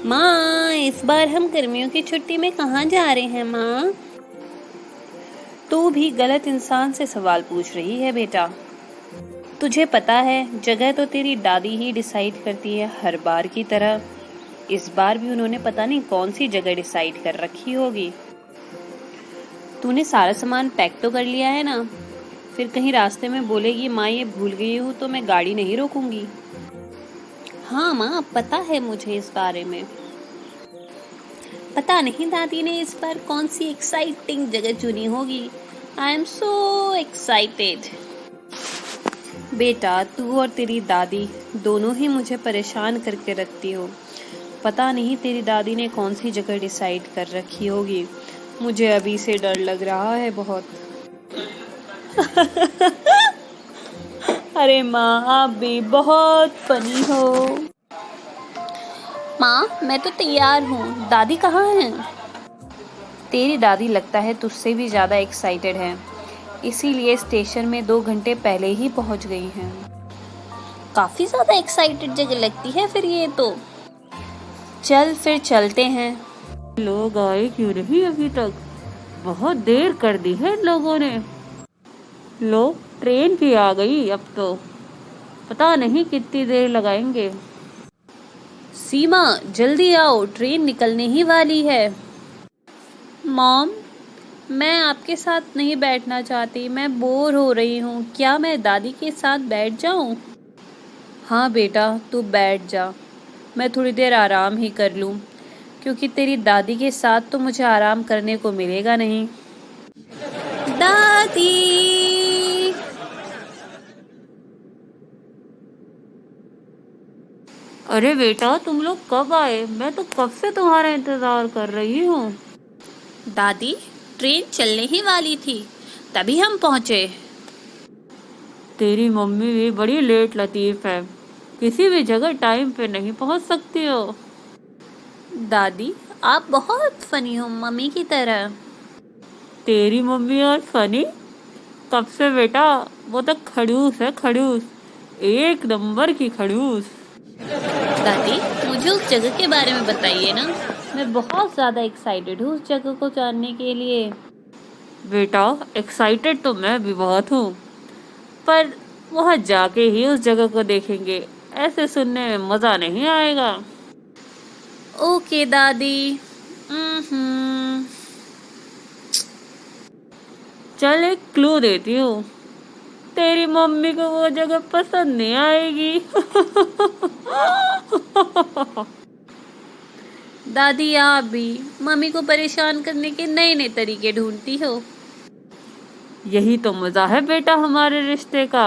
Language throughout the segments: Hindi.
माँ, इस बार हम गर्मियों की छुट्टी में कहाँ जा रहे हैं माँ? तू भी गलत इंसान से सवाल पूछ रही है बेटा। तुझे पता है जगह तो तेरी दादी ही डिसाइड करती है हर बार की तरह। इस बार भी उन्होंने पता नहीं कौन सी जगह डिसाइड कर रखी होगी। तूने सारा सामान पैक तो कर लिया है ना? फिर कहीं रास्ते में बोलेगी माँ ये भूल गई हूँ तो मैं गाड़ी नहीं रोकूंगी। हाँ माँ, पता है मुझे इस बारे में। पता नहीं दादी ने इस बार कौन सी एक्साइटिंग जगह चुनी होगी। I am so excited. बेटा, तू और तेरी दादी दोनों ही मुझे परेशान करके रखती हो। पता नहीं तेरी दादी ने कौन सी जगह डिसाइड कर रखी होगी। मुझे अभी से डर लग रहा है बहुत। अरे माँ, आप भी बहुत फनी हो। माँ, मैं तो तैयार हूँ। दादी कहाँ है? तेरी दादी लगता है तुझसे भी ज्यादा एक्साइटेड है, इसीलिए स्टेशन में 2 घंटे पहले ही पहुँच गई हैं। काफी ज्यादा एक्साइटेड जगह लगती है फिर ये तो। चल फिर चलते हैं। लोग आए क्यों नहीं अभी तक? बहुत देर कर दी है इन लोगों ने। लो, ट्रेन भी आ गई अब तो। पता नहीं कितनी देर लगाएंगे। सीमा, जल्दी आओ, ट्रेन निकलने ही वाली है। मॉम, मैं आपके साथ नहीं बैठना चाहती। मैं बोर हो रही हूँ। क्या मैं दादी के साथ बैठ जाऊँ? हाँ बेटा, तू बैठ जा। मैं थोड़ी देर आराम ही कर लूँ, क्योंकि तेरी दादी के साथ तो मुझे आराम करने को मिलेगा नहीं। दादी! अरे बेटा, तुम लोग कब आए? मैं तो कब से तुम्हारा इंतजार कर रही हूँ। दादी, ट्रेन चलने ही वाली थी, तभी हम पहुँचे। तेरी मम्मी भी बड़ी लेट लतीफ है। किसी भी जगह टाइम पे नहीं पहुँच सकती हो। दादी, आप बहुत फनी हो, मम्मी की तरह। तेरी मम्मी और फनी? कब से बेटा? वो तो खड़ूस है, खड़ूस। एक नंबर की खड़ूस। दादी, मुझे उस जगह के बारे में बताइए ना। मैं बहुत ज़्यादा एक्साइटेड हूँ उस जगह को जानने के लिए। बेटा, एक्साइटेड तो मैं भी बहुत हूँ, पर वहाँ जाके ही उस जगह को देखेंगे। ऐसे सुनने में मज़ा नहीं आएगा। ओके दादी। चल, एक क्लू देती हूँ। तेरी मम्मी को वो जगह पसंद नहीं आएगी। दादी, आप भी मम्मी को परेशान करने के नए नए तरीके ढूंढती हो। यही तो मजा है बेटा हमारे रिश्ते का।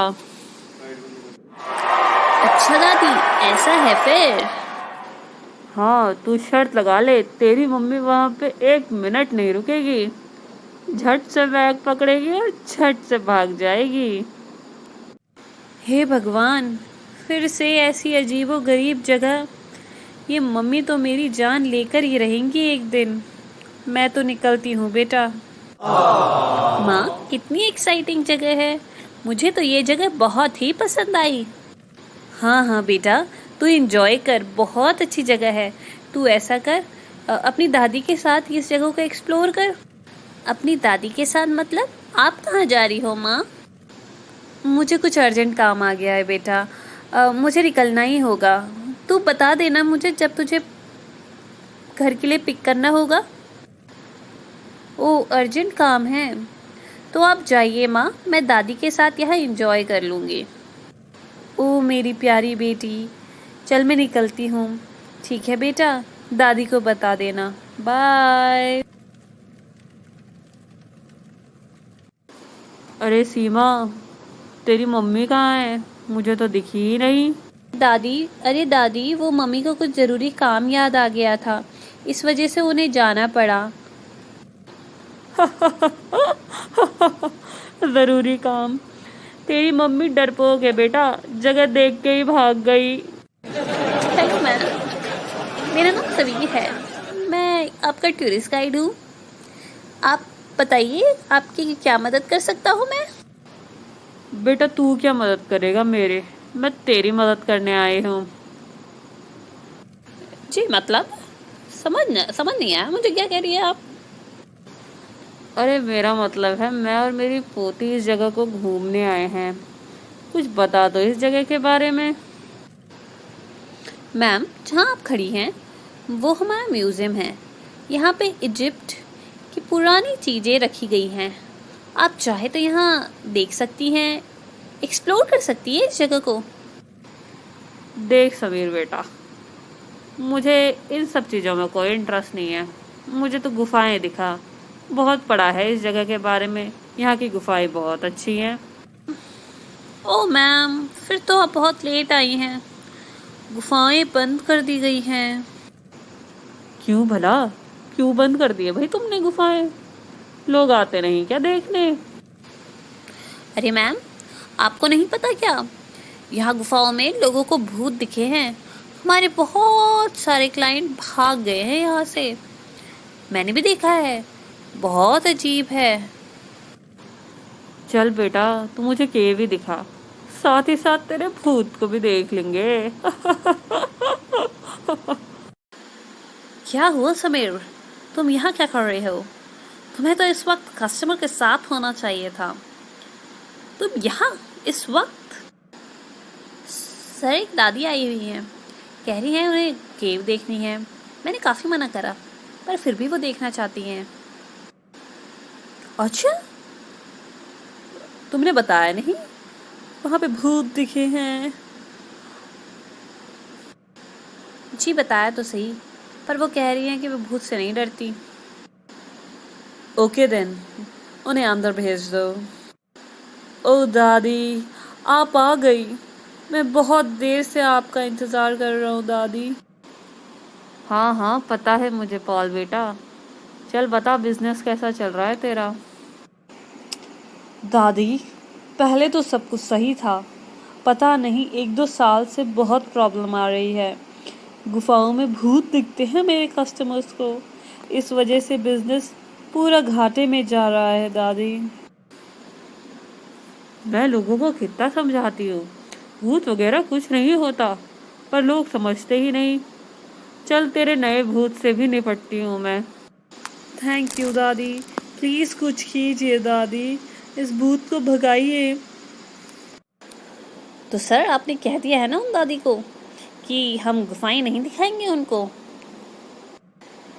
अच्छा दादी, ऐसा है फिर? हाँ, तू शर्त लगा ले, तेरी मम्मी वहाँ पे 1 मिनट नहीं रुकेगी। झट से बैग पकड़ेगी और झट से भाग जाएगी। हे भगवान, फिर से ऐसी अजीबो गरीब जगह। ये मम्मी तो मेरी जान लेकर ही रहेंगी एक दिन। मैं तो निकलती हूँ बेटा। माँ, कितनी एक्साइटिंग जगह है। मुझे तो ये जगह बहुत ही पसंद आई। हाँ हाँ बेटा, तू एंजॉय कर, बहुत अच्छी जगह है। तू ऐसा कर, अपनी दादी के साथ इस जगह को एक्सप्लोर कर। अपनी दादी के साथ मतलब? आप कहाँ जा रही हो माँ? मुझे कुछ अर्जेंट काम आ गया है बेटा। मुझे निकलना ही होगा। तू बता देना मुझे जब तुझे घर के लिए पिक करना होगा। ओ, अर्जेंट काम है तो आप जाइए माँ, मैं दादी के साथ यहाँ एंजॉय कर लूँगी। ओ मेरी प्यारी बेटी, चल मैं निकलती हूँ। ठीक है बेटा, दादी को बता देना। बाय। अरे सीमा, तेरी मम्मी कहाँ है? मुझे तो दिखी ही नहीं। दादी, अरे दादी, वो मम्मी को कुछ ज़रूरी काम याद आ गया था, इस वजह से उन्हें जाना पड़ा। ज़रूरी काम? तेरी मम्मी डरपोक है बेटा, जगह देख के ही भाग गई। हेलो मैम, मेरा नाम सवीर है। मैं आपका टूरिस्ट गाइड हूँ। आप बताइए, आपकी क्या मदद कर सकता हूँ मैं? बेटा, तू क्या मदद करेगा मैं तेरी मदद करने आई हूँ। जी मतलब? समझ नहीं आया मुझे, क्या कह रही है आप? अरे मेरा मतलब है, मैं और मेरी पोती इस जगह को घूमने आए हैं। कुछ बता दो इस जगह के बारे में। मैम, जहाँ आप खड़ी हैं वो हमारा म्यूज़ियम है। यहाँ पे इजिप्ट की पुरानी चीज़ें रखी गई हैं। आप चाहे तो यहाँ देख सकती हैं, एक्सप्लोर कर सकती है इस जगह को। देख समीर बेटा, मुझे इन सब चीज़ों में कोई इंटरेस्ट नहीं है। मुझे तो गुफाएं दिखा। बहुत पढ़ा है इस जगह के बारे में। यहाँ की गुफाएं बहुत अच्छी हैं। ओह मैम, फिर तो आप बहुत लेट आई हैं। गुफाएं बंद कर दी गई हैं। क्यों भला? क्यों बंद कर दिए भाई तुमने गुफाएं? लोग आते नहीं क्या देखने? अरे मैम, आपको नहीं पता क्या? यहाँ गुफाओं में लोगों को भूत दिखे हैं। हमारे बहुत सारे क्लाइंट भाग गए हैं यहाँ से। मैंने भी देखा है, बहुत अजीब है। चल बेटा, तू मुझे केव ही दिखा, साथ ही साथ तेरे भूत को भी देख लेंगे। क्या हुआ समीर, तुम यहाँ क्या कर रहे हो? तुम्हें तो इस वक्त कस्टमर के साथ होना चाहिए था। तुम यहाँ इस वक्त? सर, एक दादी आई हुई है, कह रही है उन्हें केव देखनी है। मैंने काफ़ी मना करा, पर फिर भी वो देखना चाहती हैं। अच्छा, तुमने बताया नहीं वहाँ पे भूत दिखे हैं? जी बताया तो सही, पर वो कह रही हैं कि वो भूत से नहीं डरती। ओके देन, उन्हें अंदर भेज दो। ओ दादी, आप आ गई। मैं बहुत देर से आपका इंतज़ार कर रहा हूँ दादी। हाँ हाँ, पता है मुझे पॉल बेटा। चल बता, बिजनेस कैसा चल रहा है तेरा? दादी, पहले तो सब कुछ सही था। पता नहीं 1-2 साल से बहुत प्रॉब्लम आ रही है। गुफाओं में भूत दिखते हैं मेरे कस्टमर्स को। इस वजह से बिजनेस पूरा घाटे में जा रहा है दादी। मैं लोगों को कितना समझाती हूँ, भूत वगैरह कुछ नहीं होता, पर लोग समझते ही नहीं। चल तेरे नए भूत से भी निपटती हूँ मैं। थैंक यू दादी, प्लीज़ कुछ कीजिए दादी, इस भूत को भगाइए। तो सर, आपने कह दिया है ना उन दादी को कि हम गुफाएं नहीं दिखाएंगे उनको?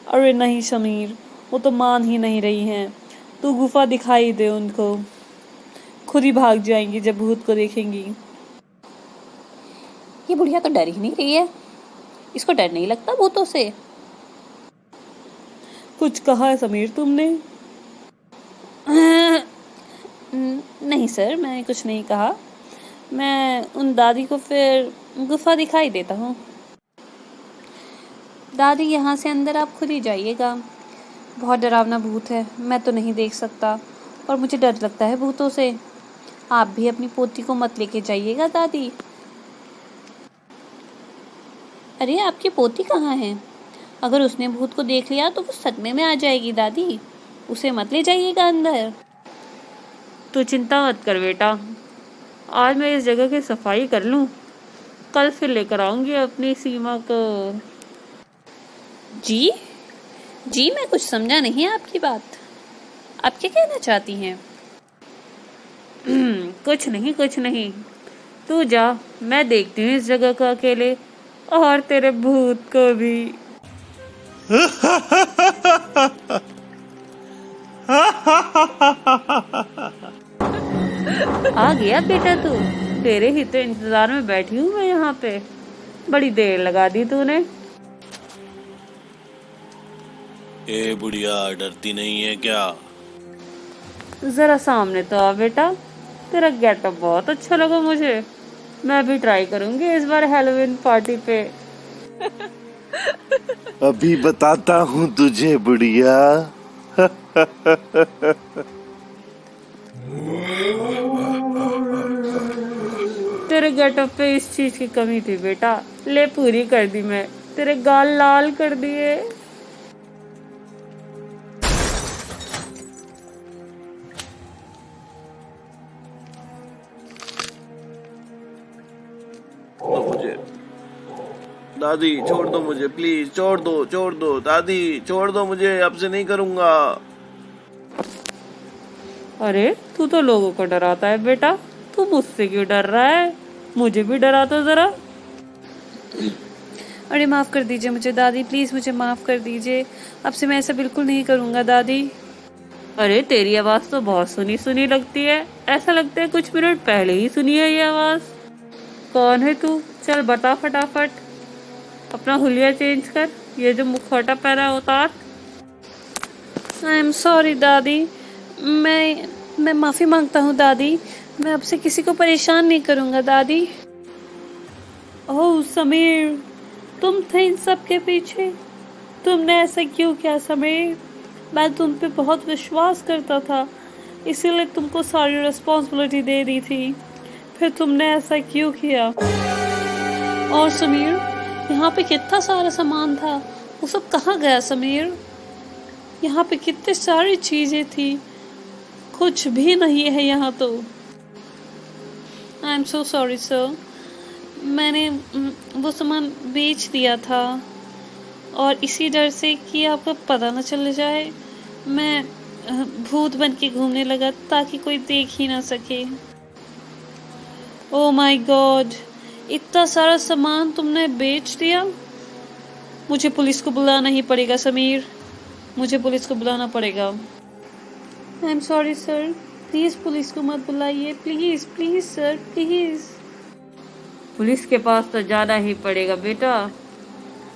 अरे नहीं समीर, वो तो मान ही नहीं रही हैं। तू गुफा दिखाई दे उनको, खुद ही भाग जाएंगी जब भूत को देखेंगी। ये बुढ़िया तो डर ही नहीं रही है। इसको डर नहीं लगता भूतों से? कुछ कहा है समीर तुमने? नहीं सर, मैंने कुछ नहीं कहा। मैं उन दादी को फिर गुफा दिखाई देता हूँ। दादी, यहाँ से अंदर आप खुद ही जाइएगा। बहुत डरावना भूत है, मैं तो नहीं देख सकता, और मुझे डर लगता है भूतों से। आप भी अपनी पोती को मत लेके जाइएगा दादी। अरे, आपकी पोती कहाँ है? अगर उसने भूत को देख लिया तो वो सदमे में आ जाएगी दादी। उसे मत ले जाइएगा अंदर। तू चिंता मत कर बेटा, आज मैं इस जगह की सफाई कर लूँ, कल फिर लेकर आऊँगी अपनी सीमा को। जी जी, मैं कुछ समझा नहीं आपकी बात। आप क्या कहना चाहती हैं? कुछ नहीं कुछ नहीं, तू जा, मैं देखती हूँ इस जगह को अकेले, और तेरे भूत को भी। आ गया बेटा तू? तेरे ही तो इंतजार में बैठी हूँ मैं यहाँ पे। बड़ी देर लगा दी तूने। ए बुढ़िया, डरती नहीं है क्या? जरा सामने तो आ बेटा, तेरा गेटअप बहुत अच्छा लगा मुझे। मैं भी ट्राई करूंगी इस बार हैलोवीन पार्टी पे। अभी बताता हूँ तुझे बुढ़िया। तेरे गेटअप पे इस चीज की कमी थी बेटा, ले पूरी कर दी मैं। तेरे गाल लाल कर दिए। मुझे दादी छोड़ दो मुझे, प्लीज छोड़ दो दादी, छोड़ दो मुझे, अब से नहीं करूँगा। अरे तू तो लोगों को डराता है बेटा, तू मुझसे क्यों डर रहा है? मुझे भी डरा तो जरा। अरे माफ़ कर दीजिए मुझे दादी, प्लीज़ मुझे माफ़ कर दीजिए। अब से मैं ऐसा बिल्कुल नहीं करूँगा दादी। अरे तेरी आवाज तो बहुत सुनी सुनी लगती है, ऐसा लगता है कुछ मिनट पहले ही सुनी है ये आवाज। कौन है तू? चल बता फटाफट, अपना हुलिया चेंज कर, ये जो मुखौटा पहना है उतार। आई एम सॉरी दादी, मैं माफ़ी मांगता हूँ दादी, मैं अब से किसी को परेशान नहीं करूँगा दादी। ओह समीर, तुम थे इन सब के पीछे? तुमने ऐसा क्यों किया समीर? मैं तुम पे बहुत विश्वास करता था, इसीलिए तुमको सारी रिस्पॉन्सिबिलिटी दे दी थी, फिर तुमने ऐसा क्यों किया? और समीर, यहाँ पे कितना सारा सामान था, वो सब कहाँ गया समीर? यहाँ पे कितनी सारी चीज़ें थी, कुछ भी नहीं है यहाँ तो। I am so sorry sir, मैंने वो सामान बेच दिया था और इसी डर से कि आपको पता न चल जाए मैं भूत बन के घूमने लगा ताकि कोई देख ही ना सके। ओह माय गॉड, इतना सारा सामान तुमने बेच दिया? मुझे पुलिस को बुलाना ही पड़ेगा समीर, मुझे पुलिस को बुलाना पड़ेगा। I am sorry sir, please police को मत बुलाइए, please please sir please. Police के पास तो जाना ही पड़ेगा बेटा,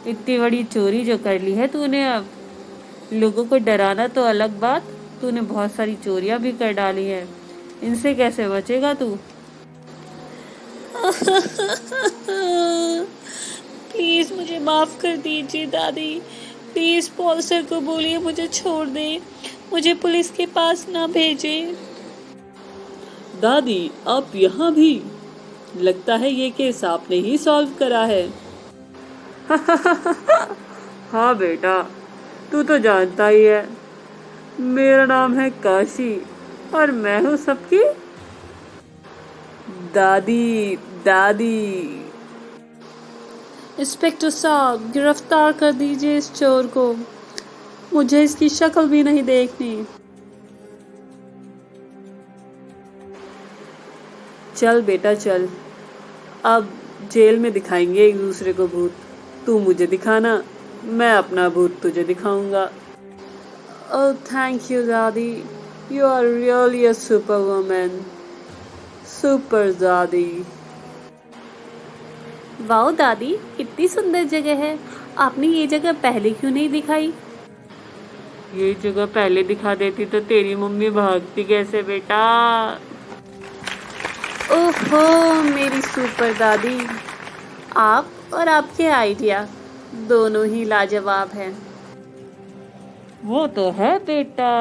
इतनी बड़ी चोरी जो कर ली है तूने। अब लोगों को डराना तो अलग बात, तूने बहुत सारी चोरियां भी कर डाली है, इनसे कैसे बचेगा तू? प्लीज़ मुझे माफ़ कर दीजिए दादी, प्लीज़ पॉल सर को बोलिए मुझे छोड़ दे, मुझे पुलिस के पास ना भेजे। दादी आप यहाँ भी? लगता है ये केस आपने ही सॉल्व करा है। हाँ बेटा, तू तो जानता ही है, मेरा नाम है काशी और मैं हूँ सबकी दादी। दादी इंस्पेक्टर साहब, गिरफ्तार कर दीजिए इस चोर को, मुझे इसकी शक्ल भी नहीं देखनी। चल बेटा चल, अब जेल में दिखाएंगे एक दूसरे को भूत, तू मुझे दिखाना, मैं अपना भूत तुझे दिखाऊंगा। ओह थैंक यू दादी, you are really a super woman, super दादी। वाओ दादी, कितनी सुंदर जगह है, आपने ये जगह पहले क्यों नहीं दिखाई? ये जगह पहले दिखा देती तो तेरी मम्मी भागती कैसे बेटा? ओहो मेरी सुपर दादी, आप और आपके आइडिया दोनों ही लाजवाब हैं। वो तो है बेटा।